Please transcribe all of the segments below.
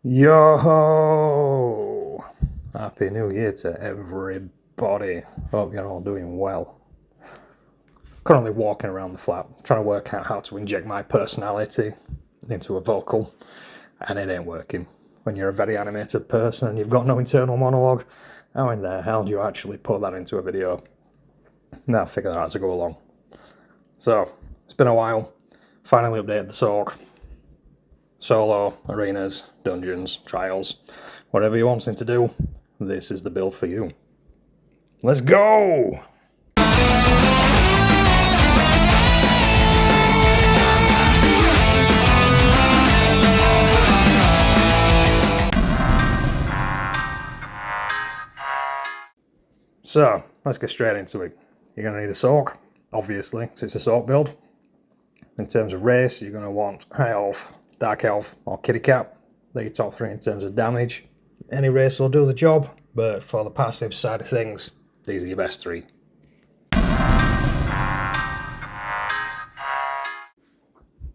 Yo! Happy New Year to everybody. Hope you're all doing well. Currently walking around the flat, trying to work out how to inject my personality into a vocal, and it ain't working. When you're a very animated person and you've got no internal monologue, how in the hell do you actually put that into a video? Now figure that out as I go along. So, it's been a while. Finally updated the Sorc. Solo, arenas, dungeons, trials, whatever you're wanting to do, this is the build for you. Let's go! So, let's get straight into it. You're going to need a Sorc, obviously, because it's a Sorc build. In terms of race, you're going to want High Elf, Dark Elf, or Kitty Cat. They're your top three in terms of damage. Any race will do the job, but for the passive side of things, these are your best three.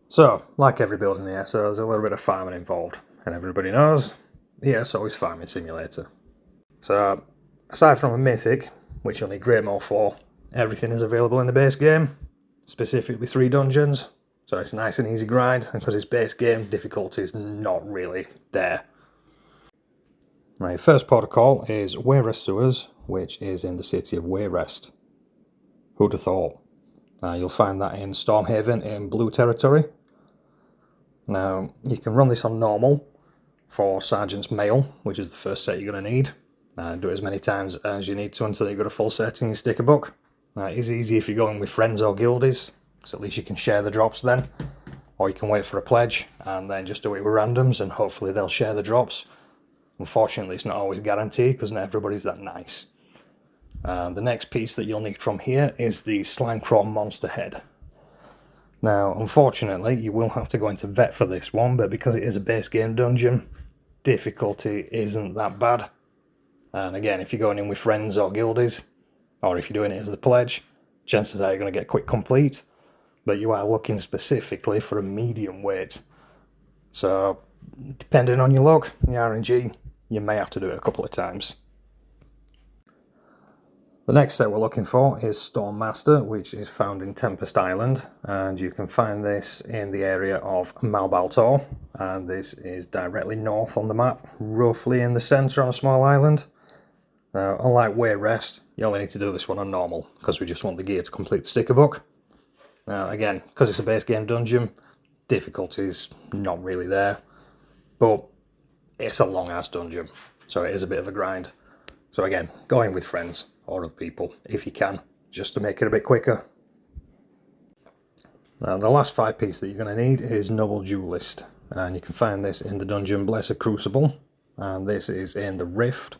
So, like every build in the ESO, there's a little bit of farming involved, and everybody knows the ESO is farming simulator. So, aside from a mythic, which you'll need Great Maul for, everything is available in the base game, specifically 3 dungeons, so it's a nice and easy grind, and because it's base game, difficulty is not really there. Right, first protocol is Wayrest Sewers, which is in the city of Wayrest. Who'd have thought? You'll find that in Stormhaven in Blue Territory. Now, you can run this on normal for Sergeant's Mail, which is the first set you're going to need. Do it as many times as you need to until you've got a full set in your sticker book. It is easy if you're going with friends or guildies, so at least you can share the drops then. Or you can wait for a pledge and then just do it with randoms and hopefully they'll share the drops. Unfortunately, it's not always guaranteed because not everybody's that nice. The next piece that you'll need from here is the Slimecraw Monster Head. Now, unfortunately, you will have to go into Vet for this one, but because it is a base game dungeon, difficulty isn't that bad. And again, if you're going in with friends or guildies, or if you're doing it as the pledge, chances are you're going to get quick complete, but you are looking specifically for a medium weight. So, depending on your luck, your RNG, you may have to do it a couple of times. The next set we're looking for is Stormmaster, which is found in Tempest Island, and you can find this in the area of Malbaltor, and this is directly north on the map, roughly in the centre on a small island. Now, unlike Wayrest, you only need to do this one on normal, because we just want the gear to complete the sticker book. Now, again, because it's a base game dungeon, difficulty's not really there, but it's a long-ass dungeon, so it is a bit of a grind. So again, go in with friends or other people, if you can, just to make it a bit quicker. Now, the last 5 piece that you're going to need is Noble Duelist, and you can find this in the dungeon Blessed Crucible, and this is in the Rift,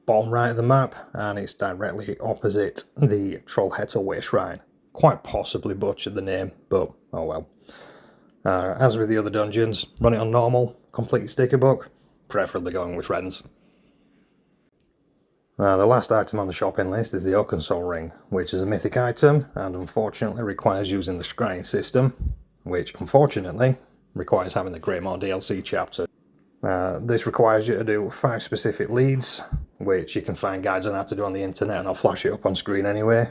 bottom right of the map, and it's directly opposite the Trollhättar Way Shrine. Quite possibly butchered the name, but oh well. As with the other dungeons, run it on normal, complete your sticker book, preferably going with friends. The last item on the shopping list is the OakenSorc ring, which is a mythic item and unfortunately requires using the scrying system, which unfortunately requires having the Great Maul DLC chapter. This requires you to do 5 specific leads, which you can find guides on how to do on the internet, and I'll flash it up on screen anyway.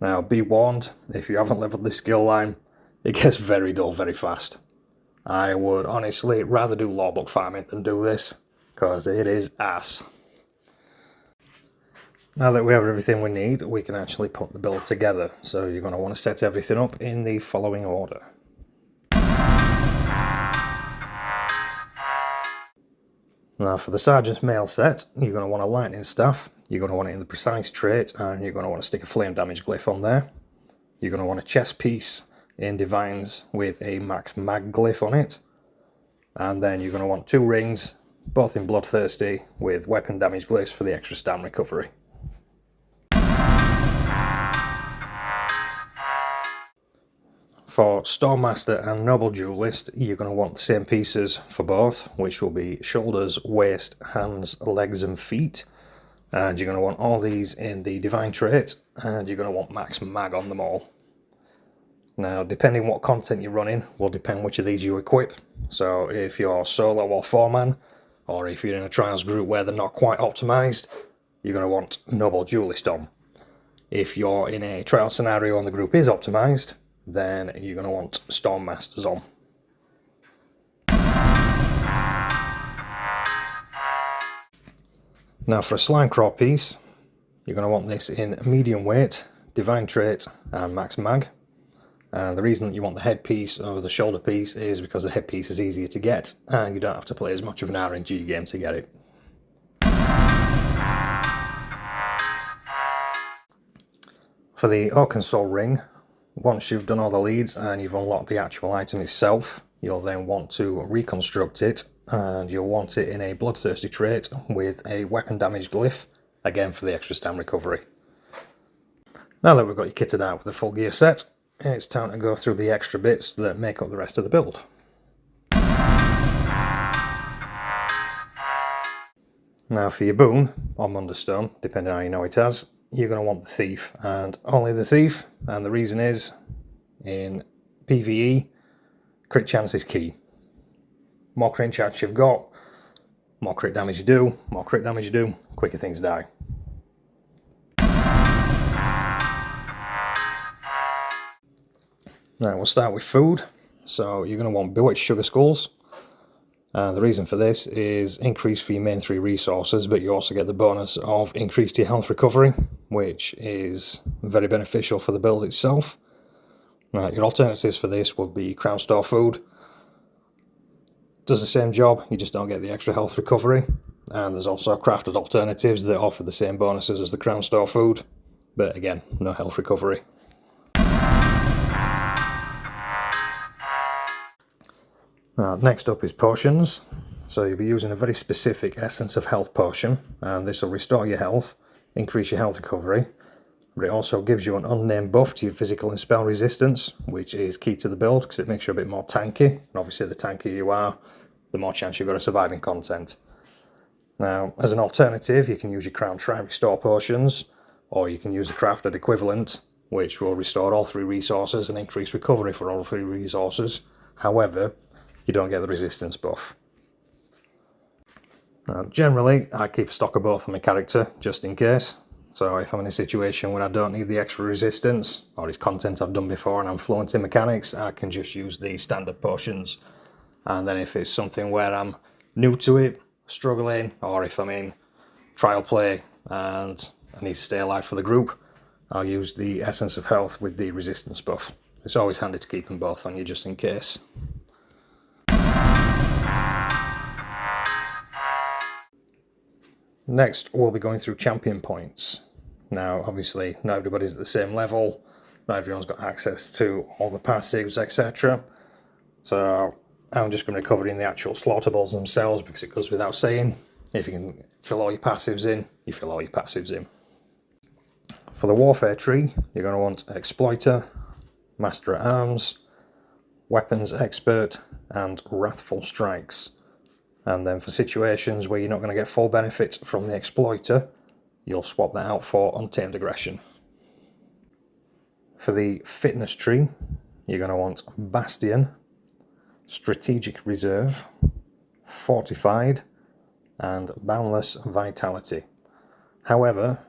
Now, be warned, if you haven't leveled this skill line, it gets very dull very fast. I would honestly rather do lawbook farming than do this, because it is ass. Now that we have everything we need, we can actually put the build together. So you're going to want to set everything up in the following order. Now for the Sergeant's Mail set, you're going to want a lightning staff, you're going to want it in the precise trait, and you're going to want to stick a flame damage glyph on there. You're going to want a chest piece in Divines with a max mag glyph on it. And then you're going to want 2 rings, both in Bloodthirsty, with weapon damage glyphs for the extra stam recovery. For Stormmaster and Noble Duelist, you're going to want the same pieces for both, which will be shoulders, waist, hands, legs and feet. And you're going to want all these in the Divine trait, and you're going to want max mag on them all. Now, depending what content you're running will depend which of these you equip. So if you're solo or 4-man, or if you're in a trials group where they're not quite optimised, you're going to want Noble Duelist on. If you're in a trial scenario and the group is optimised, then you're going to want Storm Masters on. Now for a slime craw piece, you're going to want this in medium weight, divine trait and max mag. And the reason that you want the headpiece over the shoulder piece is because the headpiece is easier to get and you don't have to play as much of an RNG game to get it. For the OakenSorc ring, once you've done all the leads and you've unlocked the actual item itself, you'll then want to reconstruct it, and you'll want it in a bloodthirsty trait with a weapon damage glyph, again for the extra stam recovery. Now that we've got you kitted out with the full gear set, it's time to go through the extra bits that make up the rest of the build. Now for your boon, or Munderstone, depending on how you know it as, you're going to want the Thief, and only the Thief, and the reason is, in PvE, crit chance is key. More crit chance you've got, more crit damage you do, more crit damage you do, quicker things die. Now we'll start with food. So you're going to want Bewitched Sugar Skulls. The reason for this is increase for your main 3 resources, but you also get the bonus of increased your health recovery, which is very beneficial for the build itself. Your alternatives for this would be Crown Store Food. Does the same job, you just don't get the extra health recovery. And there's also crafted alternatives that offer the same bonuses as the Crown Store Food, but again, no health recovery. Next up is potions. So you'll be using a very specific Essence of Health potion, and this will restore your health, increase your health recovery, but it also gives you an unnamed buff to your physical and spell resistance, which is key to the build because it makes you a bit more tanky, and obviously the tankier you are, the more chance you've got of surviving content. Now, as an alternative, you can use your Crown Try Restore potions, or you can use the crafted equivalent, which will restore all 3 resources and increase recovery for all 3 resources. However, you don't get the resistance buff. Generally, I keep stock of both on my character, just in case. So if I'm in a situation where I don't need the extra resistance, or it's content I've done before and I'm fluent in mechanics, I can just use the standard potions. And then if it's something where I'm new to it, struggling, or if I'm in trial play and I need to stay alive for the group, I'll use the Essence of Health with the resistance buff. It's always handy to keep them both on you just in case. Next, we'll be going through champion points. Now, obviously, not everybody's at the same level, not everyone's got access to all the passives, etc. So, I'm just going to cover in the actual slaughterables themselves because it goes without saying. If you can fill all your passives in, you fill all your passives in. For the warfare tree, you're going to want Exploiter, Master at Arms, Weapons Expert, and Wrathful Strikes. And then for situations where you're not going to get full benefits from the Exploiter, you'll swap that out for Untamed Aggression. For the fitness tree, you're going to want Bastion, Strategic Reserve, Fortified, and Boundless Vitality. However,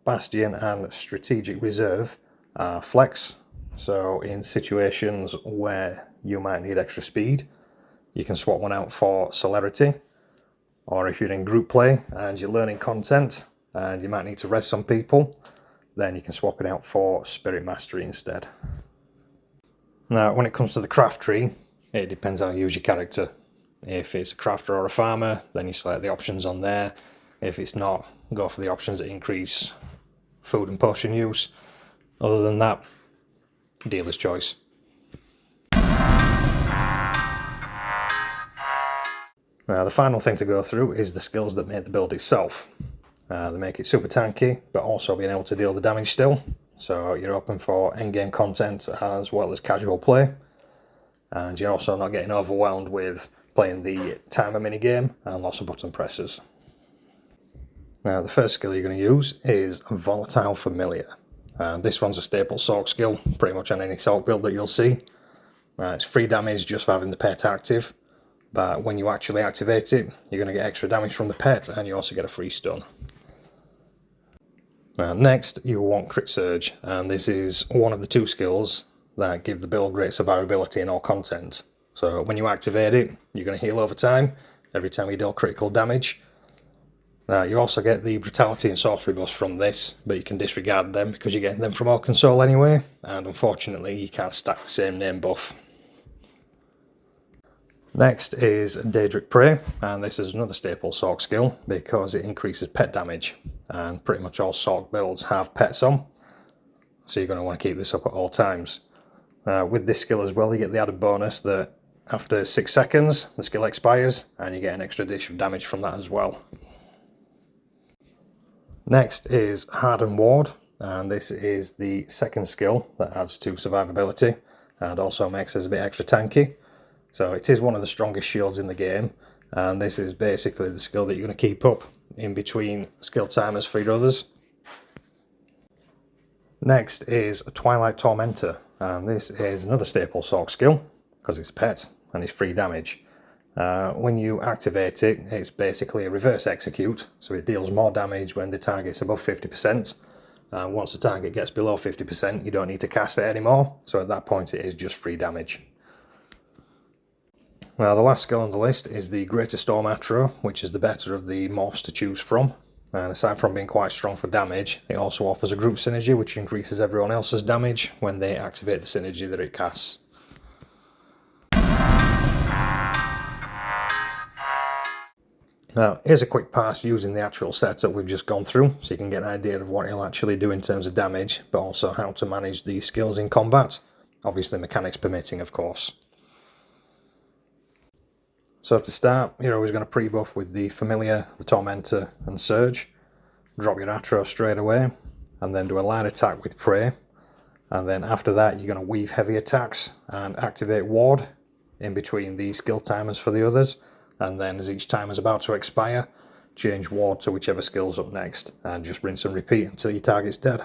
Bastion and Strategic Reserve are flex, so in situations where you might need extra speed, you can swap one out for Celerity, or if you're in group play and you're learning content and you might need to res some people, then you can swap it out for Spirit Mastery instead. Now, when it comes to the craft tree, it depends how you use your character. If it's a crafter or a farmer, then you select the options on there. If it's not, go for the options that increase food and potion use. Other than that, dealer's choice. Now, the final thing to go through is the skills that make the build itself. They make it super tanky, but also being able to deal the damage still. So you're open for endgame content as well as casual play. And you're also not getting overwhelmed with playing the timer minigame and lots of button presses. Now, the first skill you're going to use is Volatile Familiar. This one's a staple Sorc skill, pretty much on any Sorc build that you'll see. It's free damage just for having the pet active, but when you actually activate it, you're going to get extra damage from the pet, and you also get a free stun. Next, you'll want Crit Surge, and this is one of the 2 skills that give the build great survivability in all content. So when you activate it, you're going to heal over time, every time you deal critical damage. You also get the Brutality and Sorcery buffs from this, but you can disregard them because you're getting them from OakenSorc anyway, and unfortunately you can't stack the same name buff. Next is Daedric Prey, and this is another staple Sorc skill because it increases pet damage, and pretty much all Sorc builds have pets on, so you're going to want to keep this up at all times. With this skill as well, you get the added bonus that after 6 seconds the skill expires, and you get an extra dish of damage from that as well. Next is Harden Ward, and this is the 2nd skill that adds to survivability and also makes us a bit extra tanky. So it is one of the strongest shields in the game, and this is basically the skill that you're going to keep up in between skill timers for your others. Next is Twilight Tormentor, and this is another staple Sorc skill because it's a pet and it's free damage. When you activate it, it's basically a reverse execute, so it deals more damage when the target's above 50%. Once the target gets below 50%, you don't need to cast it anymore, so at that point it is just free damage. Now the last skill on the list is the Greater Storm Atro, which is the better of the morphs to choose from. And aside from being quite strong for damage, it also offers a group synergy which increases everyone else's damage when they activate the synergy that it casts. Now here's a quick pass using the actual setup we've just gone through, so you can get an idea of what it'll actually do in terms of damage, but also how to manage these skills in combat, obviously mechanics permitting of course. So to start, you're always going to pre-buff with the Familiar, the Tormentor and Surge. Drop your Atro straight away, and then do a line attack with Prey. And then after that, you're going to weave heavy attacks and activate Ward in between the skill timers for the others. And then as each timer is about to expire, change Ward to whichever skill's up next, and just rinse and repeat until your target's dead.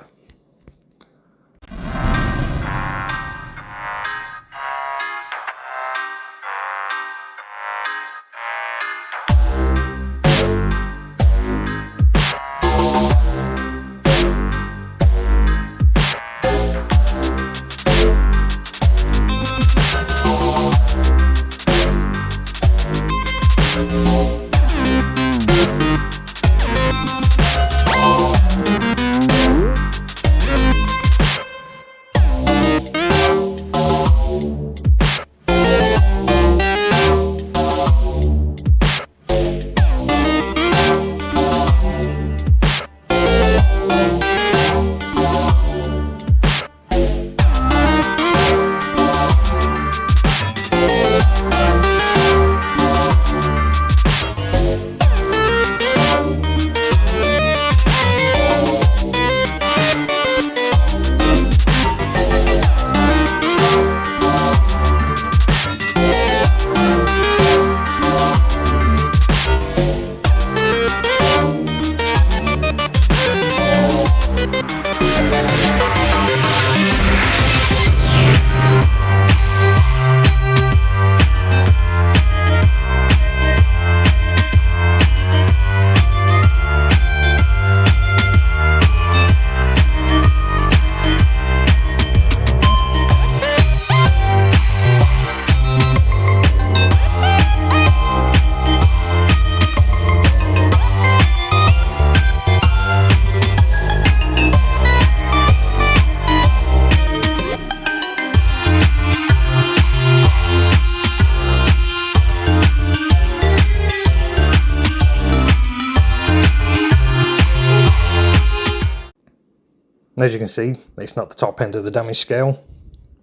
As you can see, it's not the top end of the damage scale,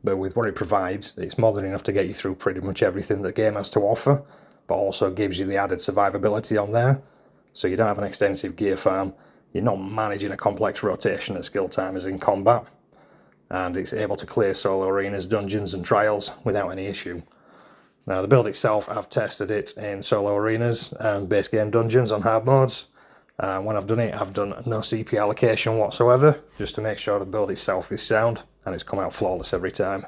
but with what it provides, it's more than enough to get you through pretty much everything the game has to offer, but also gives you the added survivability on there, so you don't have an extensive gear farm, you're not managing a complex rotation at skill timers in combat, and it's able to clear solo arenas, dungeons and trials without any issue. Now the build itself, I've tested it in solo arenas and base game dungeons on hard modes, When I've done it, I've done no CP allocation whatsoever, just to make sure the build itself is sound and it's come out flawless every time.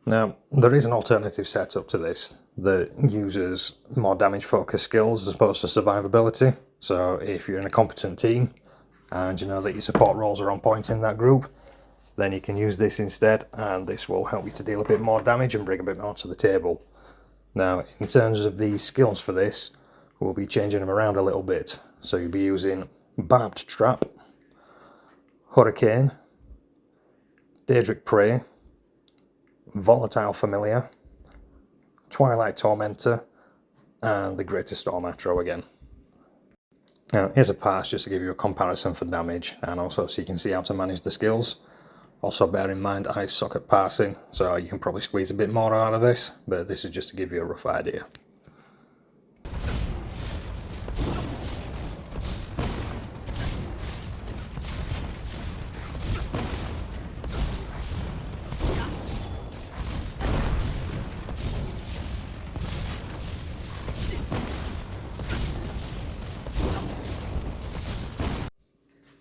Now, there is an alternative setup to this that uses more damage focused skills as opposed to survivability. So if you're in a competent team and you know that your support roles are on point in that group, then you can use this instead, and this will help you to deal a bit more damage and bring a bit more to the table. Now, in terms of the skills for this, we'll be changing them around a little bit. So you'll be using Barbed Trap, Hurricane, Daedric Prey, Volatile Familiar, Twilight Tormentor, and the Greater Storm Atro again. Now, here's a pass just to give you a comparison for damage, and also so you can see how to manage the skills. Also bear in mind I suck at passing, so you can probably squeeze a bit more out of this, but this is just to give you a rough idea.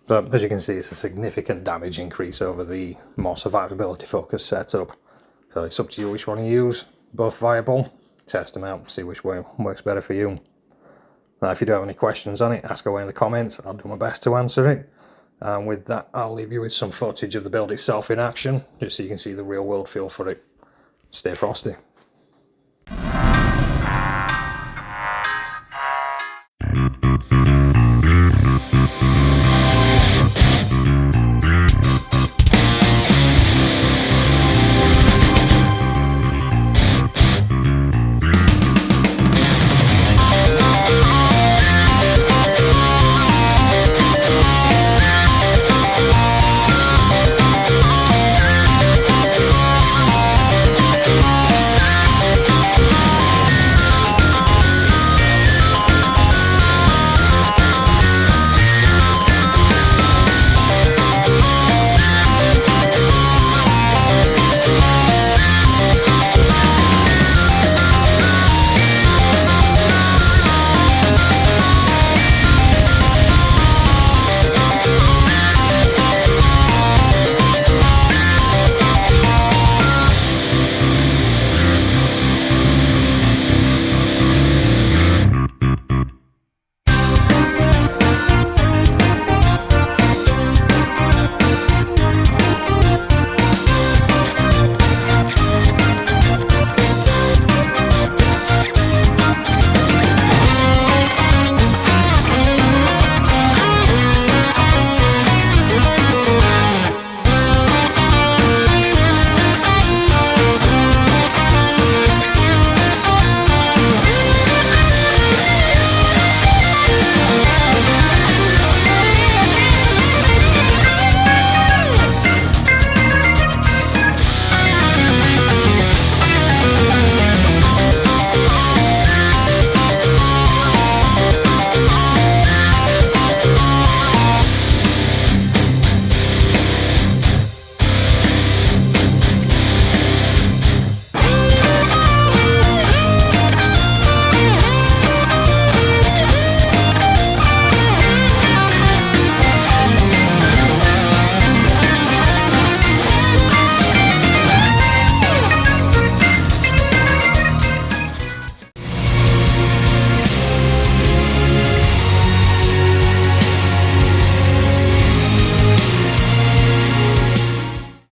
But as you can see, it's a significant damage increase over the more survivability focused setup. So it's up to you which one you use. Both viable. Test them out, see which way works better for you. Now, if you do have any questions on it, ask away in the comments. I'll do my best to answer it. And with that, I'll leave you with some footage of the build itself in action, just so you can see the real world feel for it. Stay frosty.